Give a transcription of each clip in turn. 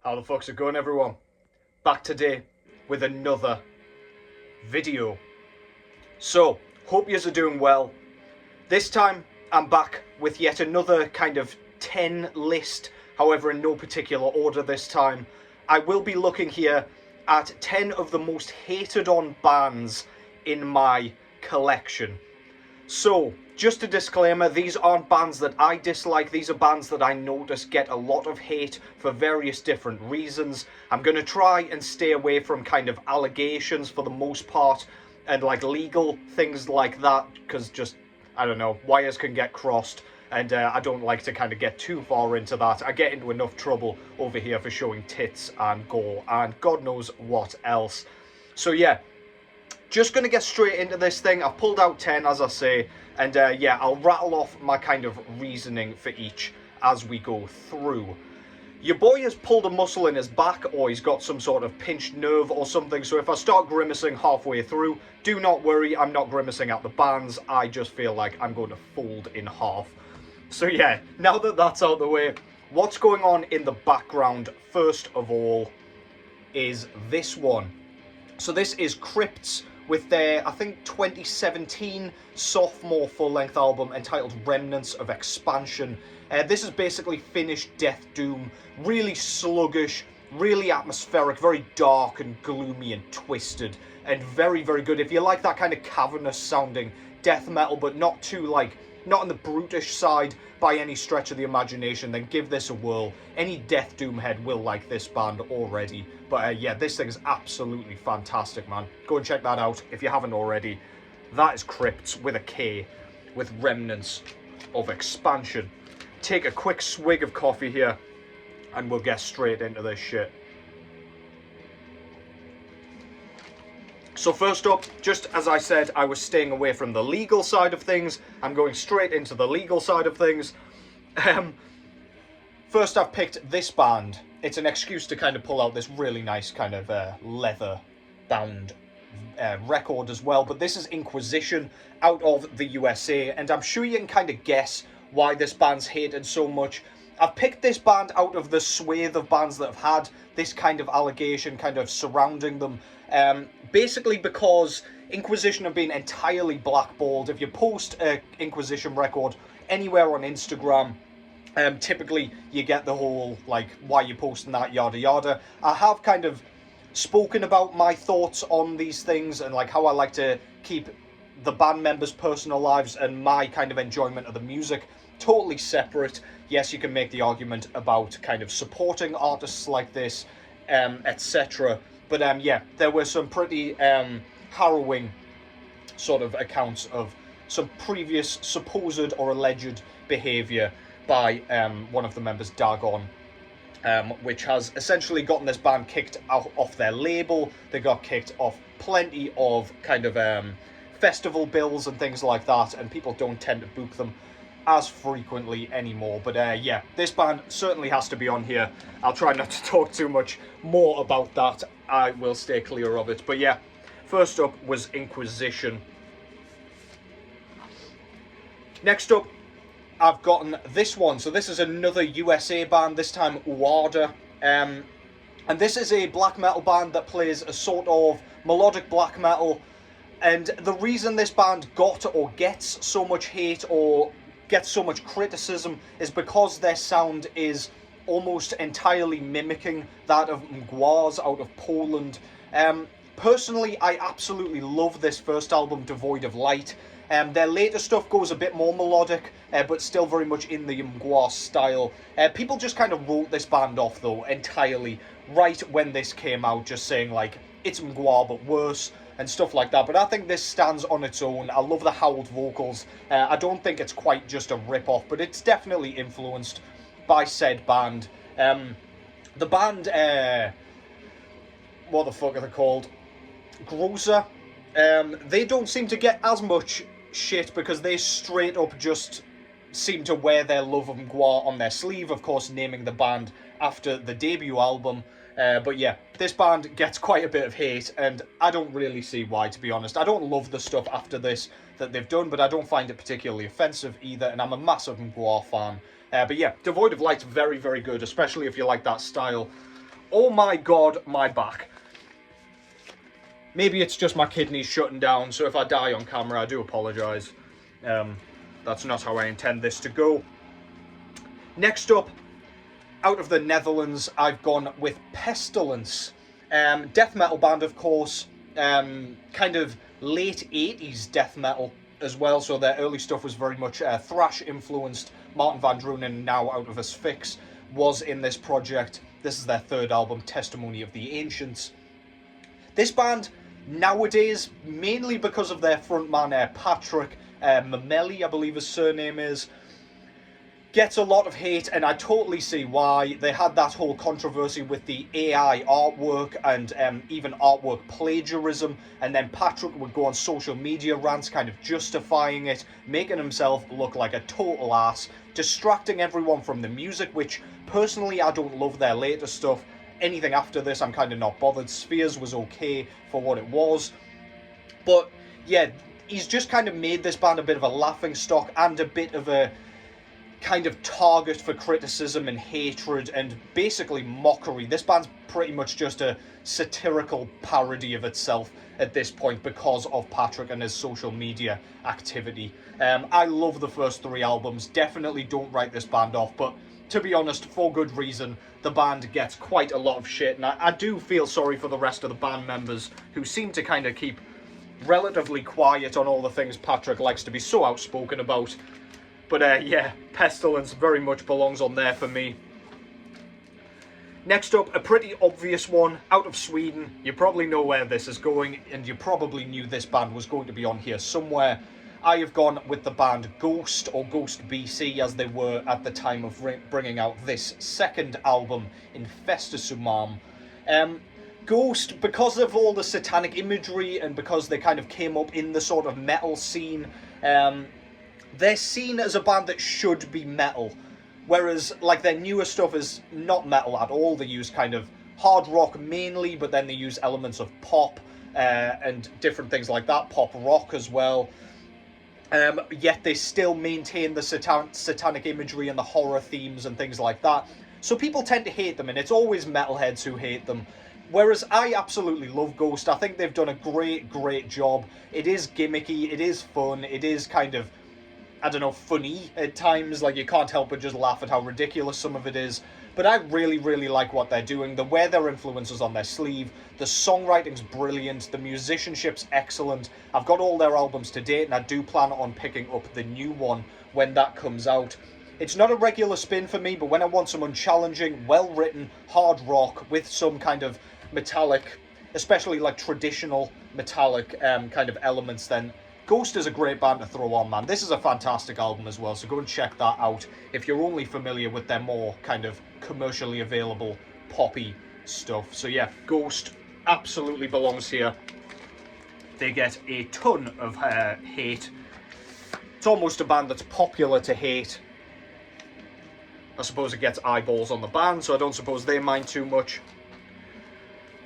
How the fuck's it going, everyone? Back today with another video. So, hope yous are doing well. This time, I'm back with yet another kind of 10 list, however in no particular order this time. I will be looking here at 10 of the most hated on bands in my collection. So, just a disclaimer, these aren't bands that I dislike, these are bands that I notice get a lot of hate for various different reasons. I'm going to try and stay away from kind of allegations for the most part, and like legal things like that, because just, I don't know, wires can get crossed, and I don't like to kind of get too far into that. I get into enough trouble over here for showing tits and gore, and God knows what else. So yeah. Just going to get straight into this thing. I've pulled out 10, as I say, and yeah, I'll rattle off my kind of reasoning for each as we go through. Your boy has pulled a muscle in his back, or he's got some sort of pinched nerve or something, so if I start grimacing halfway through, do not worry, I'm not grimacing at the bands, I just feel like I'm going to fold in half. So yeah, now that that's out of the way, what's going on in the background, first of all, is this one. So this is Krypts, with their, I think, 2017 sophomore full-length album entitled Remnants of Expansion. This is basically finished death doom, really sluggish, really atmospheric, very dark and gloomy and twisted, and very, very good. If you like that kind of cavernous sounding death metal, but not too, like, not on the brutish side by any stretch of the imagination, then give this a whirl. Any Death Doom head will like this band already. But yeah, this thing is absolutely fantastic, man. Go and check that out if you haven't already. That is Krypts with a K, with Remnants of Expansion. Take a quick swig of coffee here, and we'll get straight into this shit. So first up, just as I said, I was staying away from the legal side of things. I'm going straight into the legal side of things. First I've picked this band. It's an excuse to kind of pull out this really nice kind of leather-bound record as well. But this is Inquisition out of the USA. And I'm sure you can kind of guess why this band's hated so much. I've picked this band out of the swathe of bands that have had this kind of allegation kind of surrounding them. Basically because Inquisition have been entirely blackballed. If you post an Inquisition record anywhere on Instagram, typically you get the whole, like, why you posting that, yada yada. I have kind of spoken about my thoughts on these things and like how I like to keep the band members' personal lives and my kind of enjoyment of the music totally separate. Yes, you can make the argument about kind of supporting artists like this, etc. But yeah, there were some pretty harrowing sort of accounts of some previous supposed or alleged behaviour by one of the members, Dagon, which has essentially gotten this band kicked out off their label. They got kicked off plenty of kind of festival bills and things like that, and people don't tend to book them as frequently anymore. But yeah, this band certainly has to be on here. I'll try not to talk too much more about that. I will stay clear of it. But yeah, first up was Inquisition. Next up, I've gotten this one. So this is another USA band, this time Uada. And this is a black metal band that plays a sort of melodic black metal. And the reason this band got or gets so much hate or gets so much criticism is because their sound is almost entirely mimicking that of Mgłars out of Poland. Personally, I absolutely love this first album, Devoid of Light. Their later stuff goes a bit more melodic, but still very much in the Mgłar style. People just kind of wrote this band off, though, entirely, right when this came out, just saying, like, it's Mgłar, but worse, and stuff like that. But I think this stands on its own. I love the howled vocals. I don't think it's quite just a rip-off, but it's definitely influenced by said band. The band, what the fuck are they called? Groza. They don't seem to get as much shit because they straight up just seem to wear their love of Mgłar on their sleeve, of course naming the band after the debut album. But yeah, this band gets quite a bit of hate, and I don't really see why, to be honest. I don't love the stuff after this that they've done, but I don't find it particularly offensive either, and I'm a massive Mgłar fan. But yeah, Devoid of Light's very, very good, especially if you like that style Oh my god, my back. Maybe it's just my kidneys shutting down, so if I die on camera, I do apologise. That's not how I intend this to go. Next up, out of the Netherlands, I've gone with Pestilence. Death metal band, of course. Kind of late 80s death metal as well, so their early stuff was very much thrash influenced. Martin van Drunen, now out of Asphyx, was in this project. This is their third album, Testimony of the Ancients. This band, nowadays, mainly because of their frontman Patrick Mameli, I believe his surname is, gets a lot of hate, and I totally see why. They had that whole controversy with the AI artwork and even artwork plagiarism, and then Patrick would go on social media rants kind of justifying it, making himself look like a total ass, distracting everyone from the music, which personally I don't love their later stuff. Anything after this I'm kind of not bothered. Spheres was okay for what it was, but yeah, he's just kind of made this band a bit of a laughing stock and a bit of a kind of target for criticism and hatred and basically mockery. This band's pretty much just a satirical parody of itself at this point because of Patrick and his social media activity. I love the first three albums, definitely don't write this band off, but to be honest, for good reason. The band gets quite a lot of shit, and I do feel sorry for the rest of the band members who seem to kind of keep relatively quiet on all the things Patrick likes to be so outspoken about. But yeah, Pestilence very much belongs on there for me. Next up, a pretty obvious one, out of Sweden. You probably know where this is going, and you probably knew this band was going to be on here somewhere. I have gone with the band Ghost, or Ghost BC, as they were at the time of bringing out this second album, Infestisumam. Ghost, because of all the satanic imagery, and because they kind of came up in the sort of metal scene, they're seen as a band that should be metal, whereas like their newer stuff is not metal at all. They use kind of hard rock mainly, but then they use elements of pop and different things like that, pop rock as well. Yet they still maintain the satanic imagery and the horror themes and things like that. So people tend to hate them, and it's always metalheads who hate them. Whereas I absolutely love Ghost. I think they've done a great job. It is gimmicky, it is fun, it is kind of, I don't know, funny at times. Like, you can't help but just laugh at how ridiculous some of it is. But I really like what they're doing. They wear their influences on their sleeve. The songwriting's brilliant. The musicianship's excellent. I've got all their albums to date, and I do plan on picking up the new one when that comes out. It's not a regular spin for me, but when I want someone challenging, well-written, hard rock with some kind of metallic, especially like traditional metallic kind of elements, then Ghost is a great band to throw on, man. This is a fantastic album as well, so go and check that out if you're only familiar with their more kind of commercially available poppy stuff. So yeah, Ghost absolutely belongs here. They get a ton of hate. It's almost a band that's popular to hate. I suppose it gets eyeballs on the band, so I don't suppose they mind too much.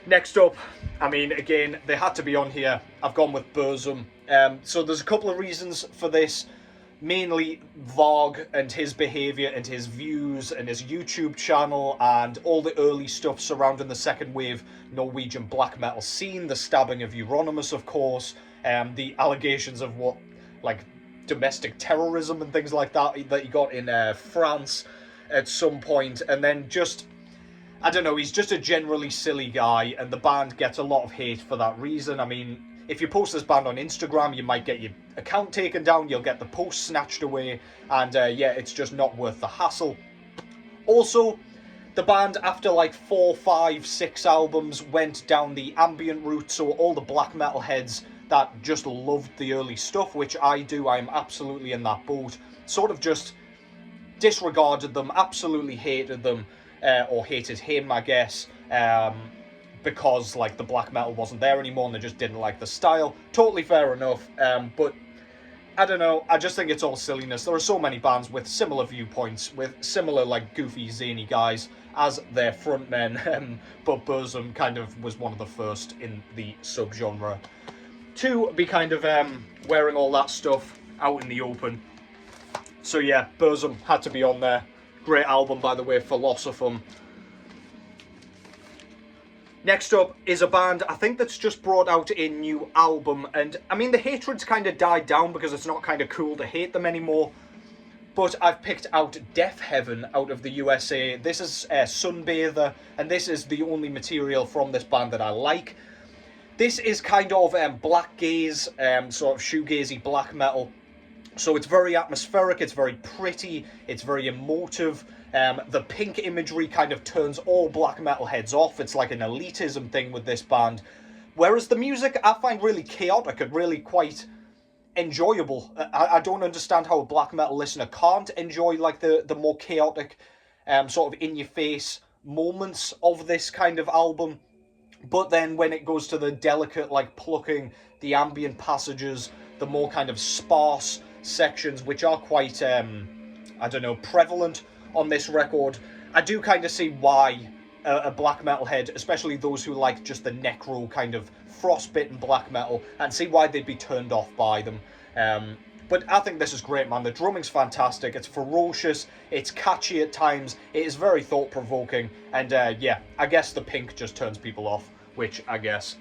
Next up, I mean, again, they had to be on here. I've gone with Burzum. So there's a couple of reasons for this. Mainly Varg and his behaviour and his views and his YouTube channel and all the early stuff surrounding the second wave Norwegian black metal scene. The stabbing of Euronymous, of course. The allegations of what, like, domestic terrorism and things like that he got in France at some point. And then just, I don't know, he's just a generally silly guy, and the band gets a lot of hate for that reason. I mean, if you post this band on Instagram, you might get your account taken down, you'll get the post snatched away, and yeah, it's just not worth the hassle. Also, the band, after like 4, 5, 6 albums, went down the ambient route, so all the black metal heads that just loved the early stuff, which I do, I'm absolutely in that boat, sort of just disregarded them, absolutely hated them, or hated him, I guess, because like the black metal wasn't there anymore and they just didn't like the style. Totally fair enough, but I don't know, I just think it's all silliness. There are so many bands with similar viewpoints, with similar like goofy, zany guys as their frontmen, but Burzum kind of was one of the first in the subgenre to be kind of wearing all that stuff out in the open. So yeah, Burzum had to be on there. Great album, by the way, Philosophum. Next up is a band, I think, that's just brought out a new album, and I mean, the hatred's kind of died down because it's not kind of cool to hate them anymore, but I've picked out Deafheaven out of the USA. This is Sunbather, and this is the only material from this band that I like. This is kind of black gaze, sort of shoegazy black metal. So it's very atmospheric, it's very pretty, it's very emotive. The pink imagery kind of turns all black metal heads off. It's like an elitism thing with this band. Whereas the music I find really chaotic and really quite enjoyable. I don't understand how a black metal listener can't enjoy like the more chaotic, sort of in-your-face moments of this kind of album. But then when it goes to the delicate, like plucking, the ambient passages, the more kind of sparse sections, which are quite, I don't know, prevalent on this record, I do kind of see why a black metal head, especially those who like just the necro kind of frostbitten black metal, and see why they'd be turned off by them. But I think this is great, man. The drumming's fantastic, it's ferocious, it's catchy at times, it is very thought-provoking, and yeah, I guess the pink just turns people off, which I guess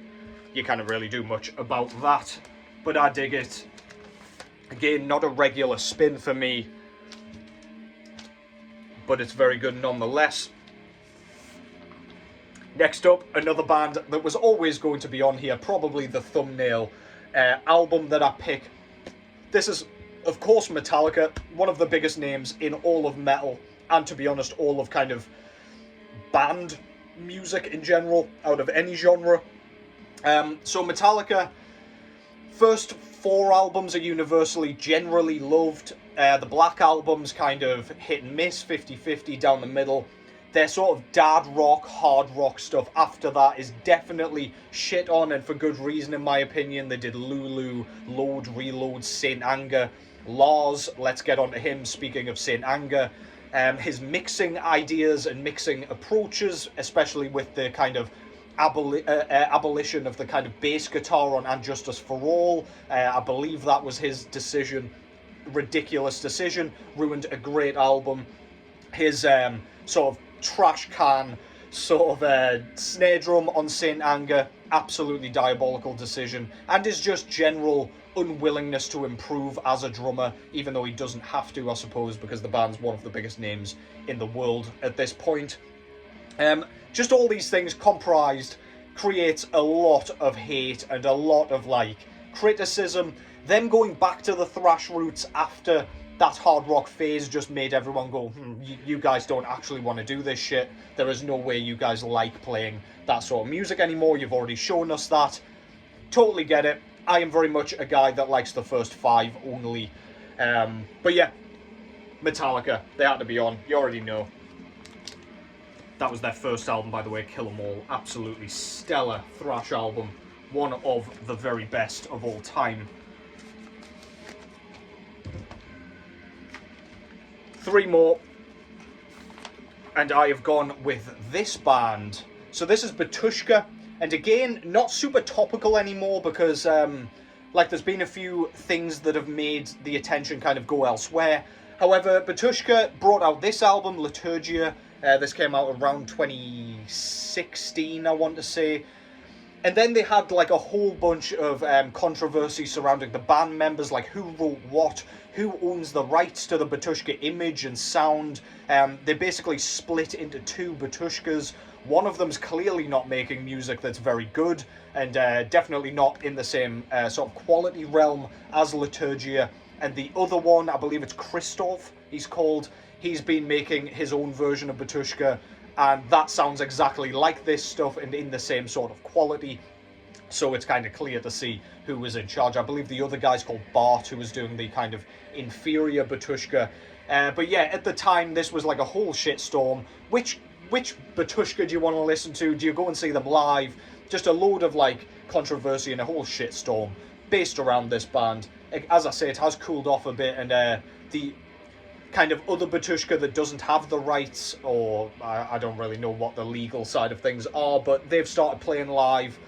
you can't really do much about that. But I dig it. Again, not a regular spin for me, but it's very good nonetheless. Next up, another band that was always going to be on here, probably the thumbnail album that I pick. This is, of course, Metallica, one of the biggest names in all of metal, and to be honest, all of kind of band music in general, out of any genre. So Metallica, first 4 albums are universally generally loved. The Black Album's kind of hit and miss, 50-50 down the middle. Their sort of dad rock, hard rock stuff after that is definitely shit on, and for good reason in my opinion. They did Lulu, Load, Reload, Saint Anger, Lars, let's get on to him, speaking of Saint Anger. His mixing ideas and mixing approaches, especially with the kind of abolition of the kind of bass guitar on And Justice for All. I believe that was his decision. Ridiculous decision. Ruined a great album. His sort of trash can sort of snare drum on Saint Anger, absolutely diabolical decision. And his just general unwillingness to improve as a drummer, even though he doesn't have to, I suppose, because the band's one of the biggest names in the world at this point. Just all these things comprised creates a lot of hate and a lot of like criticism. Them going back to the thrash roots after that hard rock phase just made everyone go, you guys don't actually want to do this shit. There is no way you guys like playing that sort of music anymore. You've already shown us that. Totally get it. I am very much a guy that likes the first 5 only. But yeah, Metallica, they had to be on. You already know. That was their first album, by the way, Kill 'Em All. Absolutely stellar thrash album. One of the very best of all time. 3 more. And I have gone with this band. So this is Batushka. And again, not super topical anymore because, like, there's been a few things that have made the attention kind of go elsewhere. However, Batushka brought out this album, Liturgia. This came out around 2016, I want to say. And then they had like a whole bunch of controversy surrounding the band members, like who wrote what, who owns the rights to the Batushka image and sound. They basically split into 2 Batushkas. One of them's clearly not making music that's very good, and definitely not in the same sort of quality realm as Liturgia. And the other one, I believe it's Christoph, he's called. He's been making his own version of Batushka, and that sounds exactly like this stuff and in the same sort of quality. So it's kind of clear to see who was in charge. I believe the other guy's called Bart, who was doing the kind of inferior Batushka. But yeah, at the time, this was like a whole shitstorm. Which Batushka do you want to listen to? Do you go and see them live? Just a load of like controversy and a whole shitstorm based around this band. As I say, it has cooled off a bit, and the kind of other Batushka that doesn't have the rights, or I don't really know what the legal side of things are, but they've started playing live.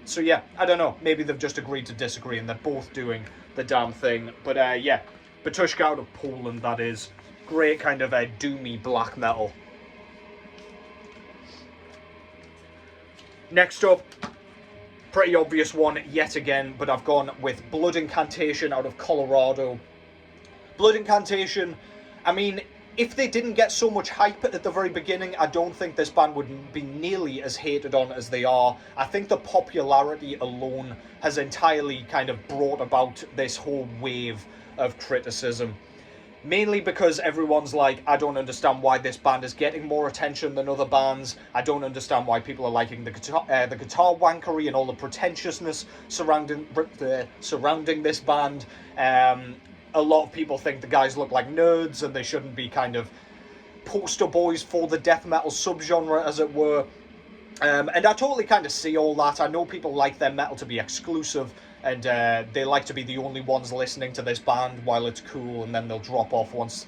So yeah, I don't know. Maybe they've just agreed to disagree and they're both doing the damn thing. But yeah, Batushka out of Poland, that is. Great kind of doomy black metal. Next up, pretty obvious one yet again, but I've gone with Blood Incantation out of Colorado. Blood Incantation, I mean, if they didn't get so much hype at the very beginning, I don't think this band would be nearly as hated on as they are. I think the popularity alone has entirely kind of brought about this whole wave of criticism. Mainly because everyone's like, I don't understand why this band is getting more attention than other bands. I don't understand why people are liking the guitar wankery and all the pretentiousness surrounding this band. A lot of people think the guys look like nerds and they shouldn't be kind of poster boys for the death metal subgenre, as it were. And I totally kind of see all that. I know people like their metal to be exclusive, and they like to be the only ones listening to this band while it's cool, and then they'll drop off once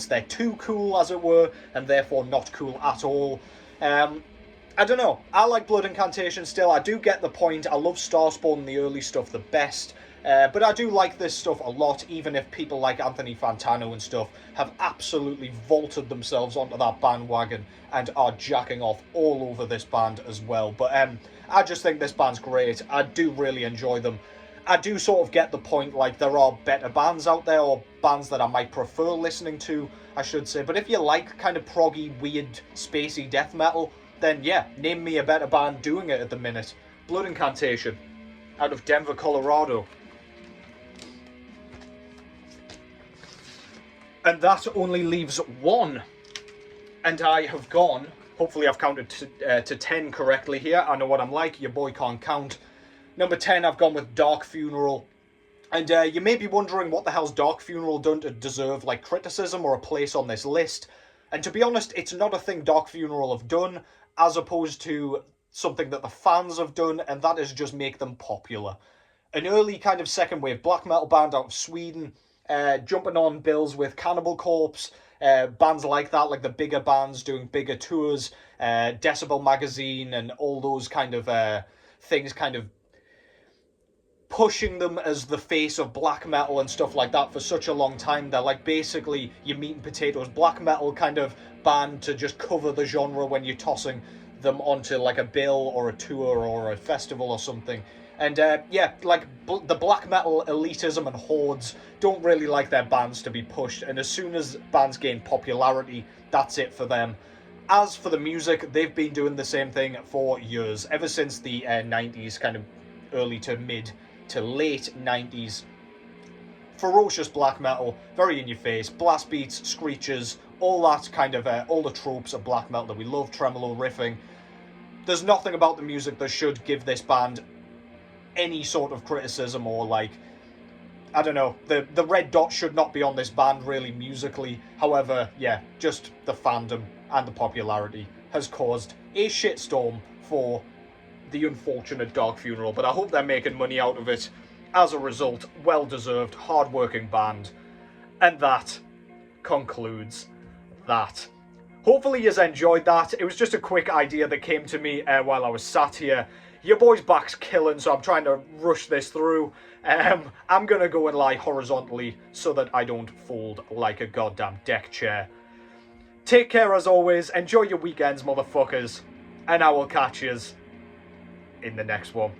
they're too cool, as it were, and therefore not cool at all. I don't know. I like Blood Incantation still. I do get the point. I love Starspawn and the early stuff the best. But I do like this stuff a lot, even if people like Anthony Fantano and stuff have absolutely vaulted themselves onto that bandwagon and are jacking off all over this band as well. But I just think this band's great. I do really enjoy them. I do sort of get the point, like, there are better bands out there, or bands that I might prefer listening to, I should say. But if you like kind of proggy, weird, spacey death metal, then yeah, name me a better band doing it at the minute. Blood Incantation, out of Denver, Colorado. And that only leaves one. And I have gone, hopefully I've counted to 10 correctly here. I know what I'm like, your boy can't count. Number 10, I've gone with Dark Funeral. And you may be wondering, what the hell's Dark Funeral done to deserve, like, criticism or a place on this list? And to be honest, it's not a thing Dark Funeral have done, as opposed to something that the fans have done, and that is just make them popular. An early kind of second wave black metal band out of Sweden, jumping on bills with Cannibal Corpse, bands like that, like the bigger bands doing bigger tours, Decibel Magazine and all those kind of things, kind of pushing them as the face of black metal and stuff like that for such a long time. They're like basically your meat and potatoes black metal kind of band to just cover the genre when you're tossing them onto like a bill or a tour or a festival or something. And yeah, like the black metal elitism and hordes don't really like their bands to be pushed, and as soon as bands gain popularity, that's it for them. As for the music, they've been doing the same thing for years, ever since the 90s, kind of early to mid to late 90s. Ferocious black metal, very in your face, blast beats, screeches, all that kind of, all the tropes of black metal that we love, tremolo riffing. There's nothing about the music that should give this band any sort of criticism, or like, I don't know, the red dot should not be on this band really musically. However, yeah, just the fandom and the popularity has caused a shitstorm for the unfortunate Dark Funeral, but I hope they're making money out of it as a result. Well deserved, hard-working band. And that concludes that. Hopefully you've enjoyed that. It was just a quick idea that came to me while I was sat here. Your boy's back's killing, so I'm trying to rush this through. I'm going to go and lie horizontally so that I don't fold like a goddamn deck chair. Take care as always. Enjoy your weekends, motherfuckers. And I will catch yous in the next one.